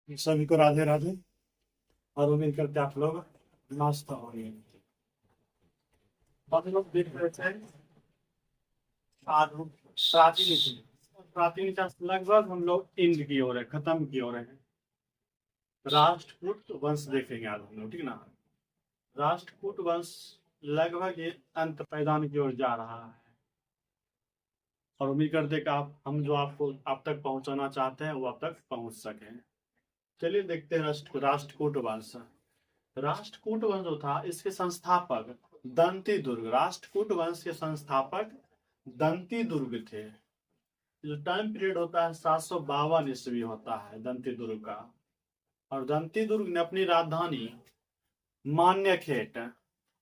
सभी को राधे राधे। और उम्मीद करते हैं आप लोग नाश्ता हो गए। हम लोग देख रहे थे आज प्राचीन इतिहास। प्राचीन इतिहास लगभग हम लोग एंड की ओर है, खत्म की ओर है। राष्ट्रकूट वंश देखेंगे आज हम लोग, ठीक ना। राष्ट्रकूट वंश लगभग ये अंत पैदान की ओर जा रहा है। और उम्मीद करते हैं कि हम जो आपको आप तक पहुंचाना चाहते हैं वो आप तक पहुंच सके। चलिए देखते हैं राष्ट्रकूट वंश। राष्ट्रकूट वंश जो था इसके संस्थापक दंती दुर्ग, राष्ट्रकूट वंश के संस्थापक दंती दुर्ग थे। जो टाइम पीरियड होता है 752 ईस्वी होता है दंती दुर्ग का। और दंती दुर्ग ने अपनी राजधानी मान्यखेट,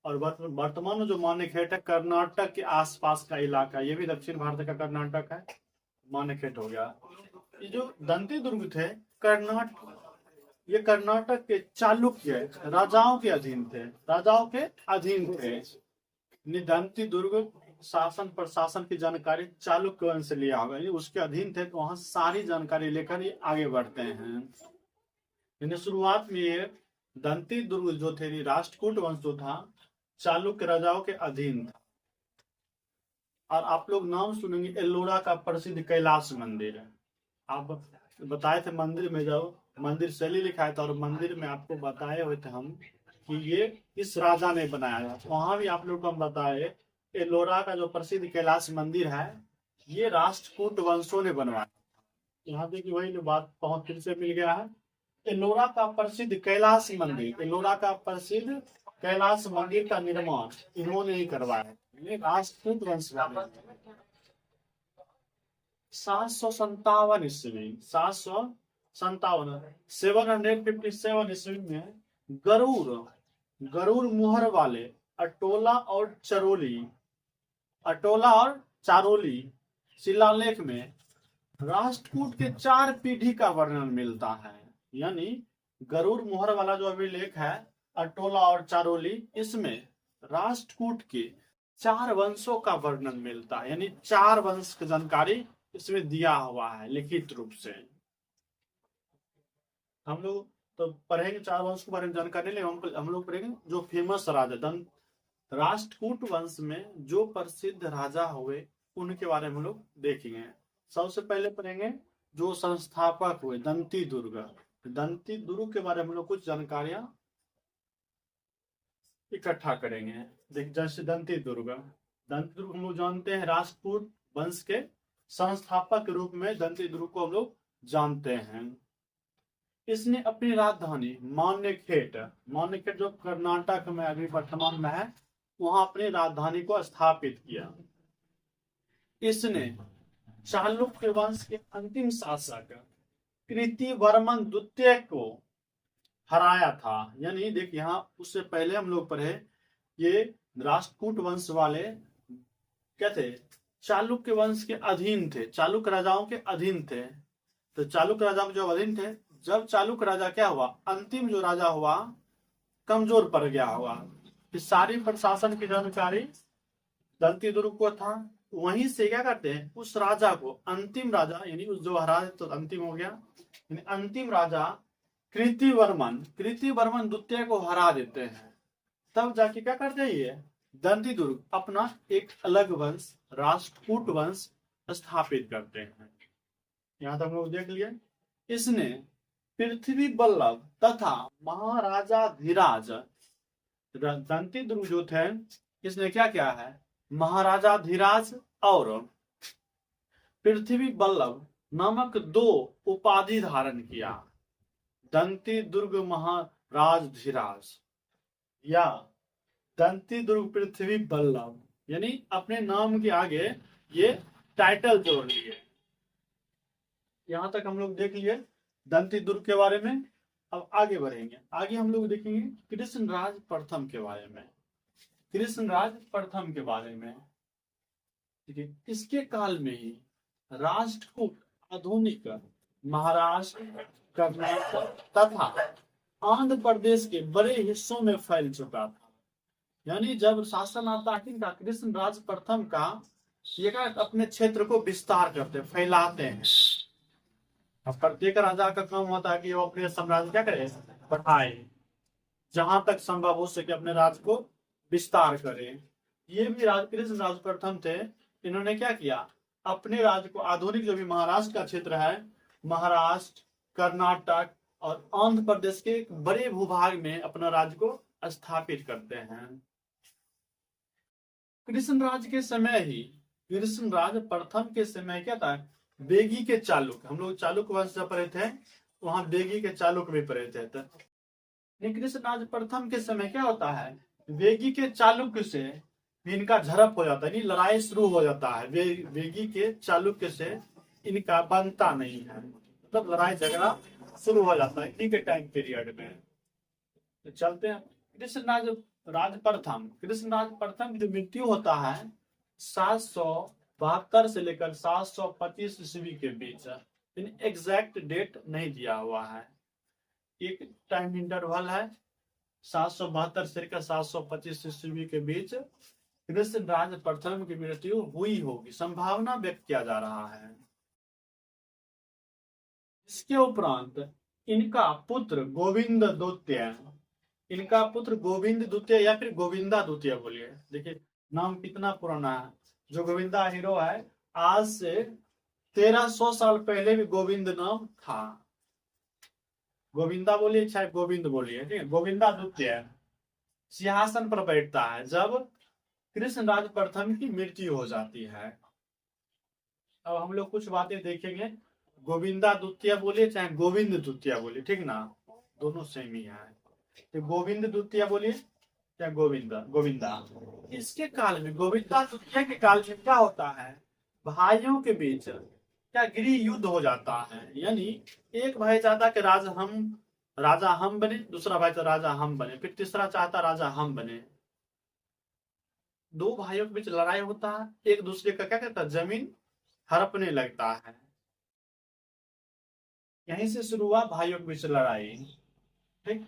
और वर्तमान में जो मान्यखेट है कर्नाटक के आसपास का इलाका, ये भी दक्षिण भारत का कर्नाटक है, मान्यखेट हो गया। ये जो दंती दुर्ग थे ये कर्नाटक के चालुक्य राजाओं के अधीन थे, दंती दुर्ग शासन प्रशासन की जानकारी चालुक्य वंश से लिया होगा, उसके अधीन थे, तो वहां सारी जानकारी लेकर ये आगे बढ़ते हैं। शुरुआत में ये दंती दुर्ग जो थे, राष्ट्रकूट वंश जो था चालुक्य राजाओं के अधीन था। और आप लोग नाम सुनेंगे एल्लोरा का प्रसिद्ध कैलाश मंदिर है। आप बताए थे मंदिर में जाओ, मंदिर शैली लिखा था, और मंदिर में आपको बताए हुए थे हम कि ये इस राजा ने बनाया था। वहां भी आप लोग को हम बताए एलोरा का जो प्रसिद्ध कैलाश मंदिर है ये राष्ट्रकूट वंशों ने बनवाया। यहाँ देखिए वही बात बहुत फिर से मिल गया है। एलोरा का प्रसिद्ध कैलाश मंदिर, एलोरा का प्रसिद्ध कैलाश मंदिर का निर्माण इन्होंने ही करवाया, राष्ट्रकूट वंश वाले। 757 ईस्वी, 757 में गरुड़ मुहर वाले अटोला और चारोली शिलालेख में राष्ट्रकूट के 4 पीढ़ी का वर्णन मिलता है। यानी गरुड़ मुहर वाला जो अभिलेख है अटोला और चारोली, इसमें राष्ट्रकूट के 4 वंशों का वर्णन मिलता है, यानी 4 वंश की जानकारी इसमें दिया हुआ है लिखित रूप से। हम लोग तो पढ़ेंगे 4 वंश के बारे में जानकारी ले, हम लोग पढ़ेंगे जो फेमस राजा राष्ट्रकूट वंश में जो प्रसिद्ध राजा हुए उनके बारे में हम लोग देखेंगे। सबसे पहले पढ़ेंगे जो संस्थापक हुए दंती दुर्ग के बारे में हम लोग कुछ जानकारियां इकट्ठा करेंगे। देख जैसे दंती दुर्ग हम लोग जानते हैं राष्ट्रकूट वंश के संस्थापक के रूप में दंती दुर्ग को हम लोग जानते हैं। इसने अपनी राजधानी मान्यखेट जो कर्नाटक में अभी वर्तमान में है, वहां अपनी राजधानी को स्थापित किया। इसने चालुक्य वंश के अंतिम शासक कृतिवर्मन द्वितीय को हराया था। यानी देख यहाँ उससे पहले हम लोग पढ़े ये राष्ट्रकूट वंश वाले क्या थे, चालुक्य वंश के अधीन थे, चालुक्य राजाओं के अधीन थे। तो चालुक्य राजाओं जो अधीन थे, जब चालुक्य राजा क्या हुआ, अंतिम जो राजा हुआ कमजोर पड़ गया हुआ, इस सारी प्रशासन की जानकारी दंती दुर्ग को था। वहीं से क्या करते हैं उस राजा को, अंतिम राजा यानी उस जो हरा तो अंतिम हो गया, यानी अंतिम राजा कृतिवर्मन द्वितीय को हरा देते हैं। तब जाके क्या करते हैं ये दंती दुर्ग अपना एक अलग वंश राष्ट्रकूट वंश स्थापित करते हैं। यहां तक हम लोग देख लिए। इसने पृथ्वी बल्लभ तथा महाराजा धीराज, दंती दुर्ग जो थे इसने क्या किया है, महाराजा धीराज और पृथ्वी बल्लभ नामक 2 उपाधि धारण किया। दंती दुर्ग महाराज धीराज या दंती दुर्ग पृथ्वी बल्लभ, यानी अपने नाम के आगे ये टाइटल जोड़ लिए। यहां तक हम लोग देख लिए दंती दुर्ग के बारे में। अब आगे बढ़ेंगे, आगे हम लोग देखेंगे कृष्णराज प्रथम के बारे में। ठीक है, इसके काल में ही राष्ट्रकूट आधुनिक महाराष्ट्र, कर्नाटक तथा आंध्र प्रदेश के बड़े हिस्सों में फैल चुका था। यानी जब शासन आता है कृष्णराज प्रथम का, ये अपने क्षेत्र को विस्तार करते फैलाते हैं। अब प्रत्येक राजा का काम होता है कि वो अपने साम्राज्य क्या करे, बढ़ाए, जहां तक संभव हो सके अपने राज्य को विस्तार करे। ये भी कृष्ण राज प्रथम थे। इन्होंने क्या किया, अपने राज्य को आधुनिक जो भी महाराष्ट्र का क्षेत्र है, महाराष्ट्र, कर्नाटक और आंध्र प्रदेश के बड़े भूभाग में अपना राज्य को स्थापित करते हैं। कृष्ण राज के समय ही, कृष्ण राज प्रथम के समय क्या था, बेगी के चालुक, हम लोग चालुक वंश से पढ़े थे, वहां बेगी के चालुक भी पढ़े थे। कृष्ण राज प्रथम के समय क्या होता है, वेगी के चालुक्य से इनका झड़प हो जाता है, लड़ाई शुरू हो जाता है। वेगी के चालुक्य से इनका बनता नहीं है, मतलब लड़ाई झगड़ा शुरू हो जाता है इन्हीं के टाइम पीरियड में। तो चलते हैं कृष्ण राज प्रथम, कृष्ण राज प्रथम की जो मृत्यु होता है 772 से लेकर 725 ईस्वी के बीच, एग्जैक्ट डेट नहीं दिया हुआ है, एक टाइम इंटरवल है 772 से लेकर 725 ईस्वी के बीच कृष्ण राज प्रथम की मृत्यु हुई होगी, संभावना व्यक्त किया जा रहा है। इसके उपरांत इनका पुत्र गोविंद द्वितीय, इनका पुत्र गोविंद द्वितीय या फिर गोविंदा द्वितीय बोलिए, देखिए नाम कितना पुराना है। जो गोविंदा हीरो है, आज से 1300 साल पहले भी गोविंद नाम था। गोविंदा बोलिए चाहे गोविंद बोलिए, ठीक है। गोविंदा द्वितीय सिंहासन पर बैठता है जब कृष्ण राज प्रथम की मृत्यु हो जाती है। अब हम लोग कुछ बातें देखेंगे, गोविंदा द्वितीय बोलिए चाहे गोविंद द्वितीय बोलिए, ठीक ना, दोनों सेम ही है। तो गोविंद द्वितीय बोलिए या गोविंदा। इसके काल में, गोविंदा द्वितीय के काल में क्या होता है, भाइयों के बीच क्या गृह युद्ध हो जाता है, यानी एक भाई चाहता कि राजा हम बने, दूसरा भाई चाहता राजा हम बने, फिर तीसरा चाहता राजा हम बने। दो भाइयों के बीच लड़ाई होता है, एक दूसरे का क्या कहता है, जमीन हड़पने लगता है। यहीं से शुरू हुआ भाइयों के बीच लड़ाई, ठीक।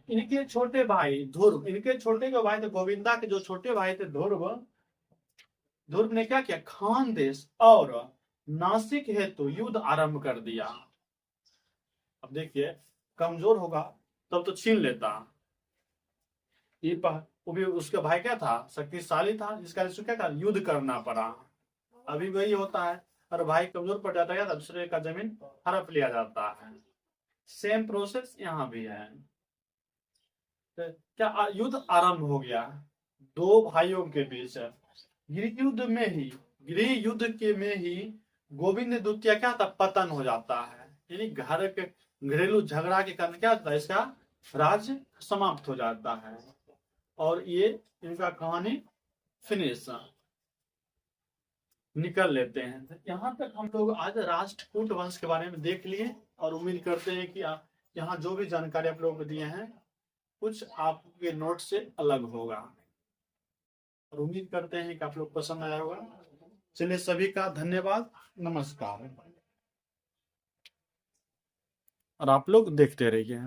इनके छोटे भाई ध्रुव, इनके छोटे जो भाई थे गोविंदा के जो छोटे भाई थे ध्रुव, ध्रुव ने क्या किया, खानदेश और नासिक हेतु युद्ध आरंभ कर दिया। अब देखिए कमजोर होगा तब तो छीन लेता, ये वो भी उसका भाई क्या था, शक्तिशाली था, जिसका क्या था, युद्ध करना पड़ा। अभी वही होता है, और भाई कमजोर पड़ जाता है, दूसरे का जमीन हड़प लिया जाता है। सेम प्रोसेस यहाँ भी है। तो क्या युद्ध आरंभ हो गया दो भाइयों के बीच। गृह युद्ध के में ही गोविंद द्वितीय क्या था, पतन हो जाता है, यानी घर के घरेलू झगड़ा के कारण क्या होता है, इसका राज्य समाप्त हो जाता है। और ये इनका कहानी फिनिश निकल लेते हैं। तो यहाँ तक हम लोग आज राष्ट्रकूट वंश के बारे में देख लिए, और उम्मीद करते हैं कि यहाँ जो भी जानकारी आप लोगों को दिए हैं कुछ आपके नोट से अलग होगा, और उम्मीद करते हैं कि आप लोग पसंद आया होगा। चलिए सभी का धन्यवाद, नमस्कार, और आप लोग देखते रहिए।